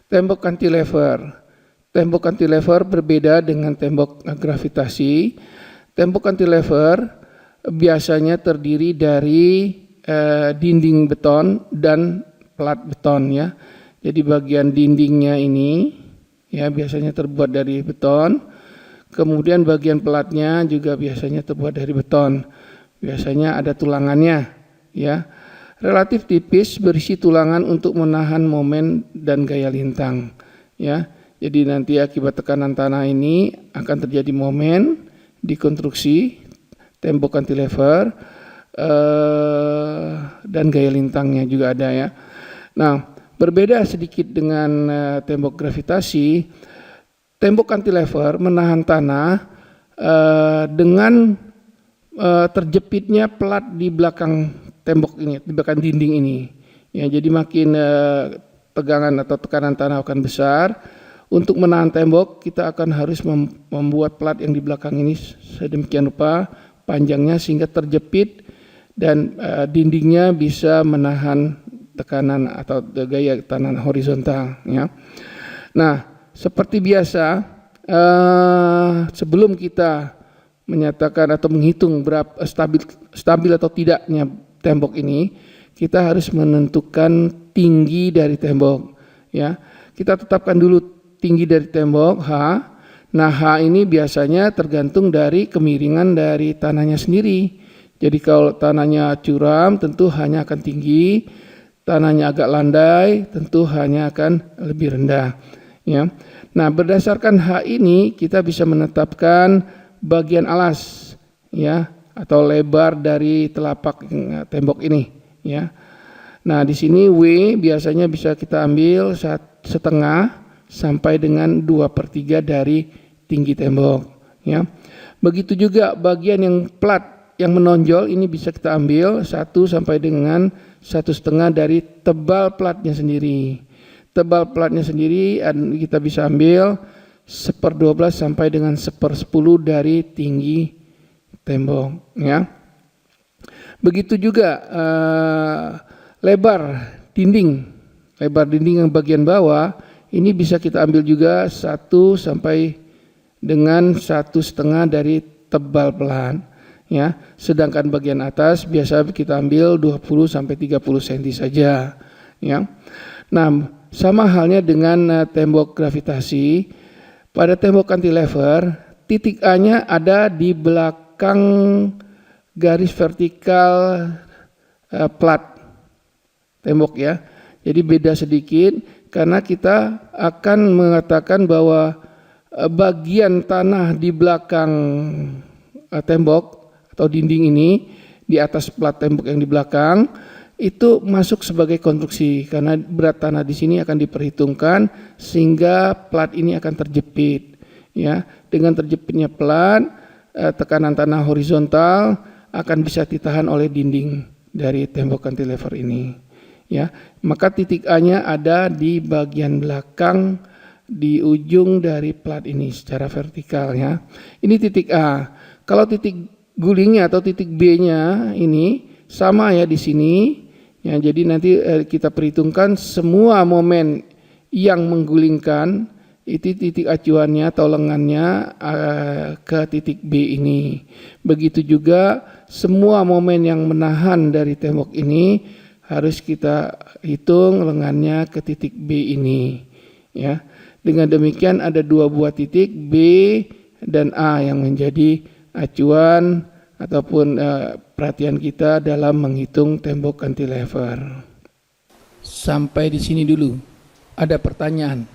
Tembok cantilever. Tembok cantilever berbeda dengan tembok gravitasi. Tembok cantilever biasanya terdiri dari dinding beton dan plat beton ya. Jadi bagian dindingnya ini ya biasanya terbuat dari beton. Kemudian bagian pelatnya juga biasanya terbuat dari beton. Biasanya ada tulangannya ya. Relatif tipis, berisi tulangan untuk menahan momen dan gaya lintang ya. Jadi nanti akibat tekanan tanah ini akan terjadi momen di konstruksi tembok cantilever dan gaya lintangnya juga ada ya. Nah, berbeda sedikit dengan tembok gravitasi, tembok cantilever menahan tanah dengan terjepitnya plat di belakang tembok ini, di belakang dinding ini. Ya, jadi makin tegangan atau tekanan tanah akan besar. Untuk menahan tembok, kita akan harus membuat plat yang di belakang ini sedemikian rupa panjangnya sehingga terjepit dan dindingnya bisa menahan tekanan atau gaya tanah horizontal. Ya. Nah, seperti biasa, sebelum kita menyatakan atau menghitung berapa stabil atau tidaknya tembok ini, kita harus menentukan tinggi dari tembok. Ya, kita tetapkan dulu tinggi dari tembok H. Nah, H ini biasanya tergantung dari kemiringan dari tanahnya sendiri. Jadi kalau tanahnya curam tentu hanya akan tinggi, tanahnya agak landai tentu hanya akan lebih rendah. Ya. Nah, berdasarkan H ini kita bisa menetapkan bagian alas ya atau lebar dari telapak tembok ini ya. Nah, di sini W biasanya bisa kita ambil setengah sampai dengan 2/3 dari tinggi tembok ya. Begitu juga bagian yang plat yang menonjol ini bisa kita ambil 1 sampai dengan 1,5 dari tebal platnya sendiri. Tebal platnya sendiri kita bisa ambil 1/12 sampai dengan 1/10 dari tinggi tembok ya. Begitu juga lebar dinding yang bagian bawah ini bisa kita ambil juga 1 sampai dengan 1,5 dari tebal plat ya. Sedangkan bagian atas biasa kita ambil 20 sampai 30 cm saja ya. Nah, sama halnya dengan tembok gravitasi. Pada tembok cantilever, titik A-nya ada di belakang garis vertikal plat tembok ya. Jadi beda sedikit karena kita akan mengatakan bahwa bagian tanah di belakang tembok atau dinding ini di atas plat tembok yang di belakang itu masuk sebagai konstruksi karena berat tanah di sini akan diperhitungkan sehingga plat ini akan terjepit ya. Dengan terjepitnya plat, tekanan tanah horizontal akan bisa ditahan oleh dinding dari tembok cantilever ini ya. Maka titik A-nya ada di bagian belakang di ujung dari plat ini secara vertikal ya. Ini titik A. Kalau titik gulingnya atau titik B-nya ini sama ya di sini. Ya, jadi nanti kita perhitungkan semua momen yang menggulingkan itu titik acuannya atau lengannya ke titik B ini. Begitu juga semua momen yang menahan dari tembok ini harus kita hitung lengannya ke titik B ini. Ya, dengan demikian ada 2 buah titik B dan A yang menjadi acuan ataupun perhatian kita dalam menghitung tembok cantilever. Sampai di sini dulu. Ada pertanyaan?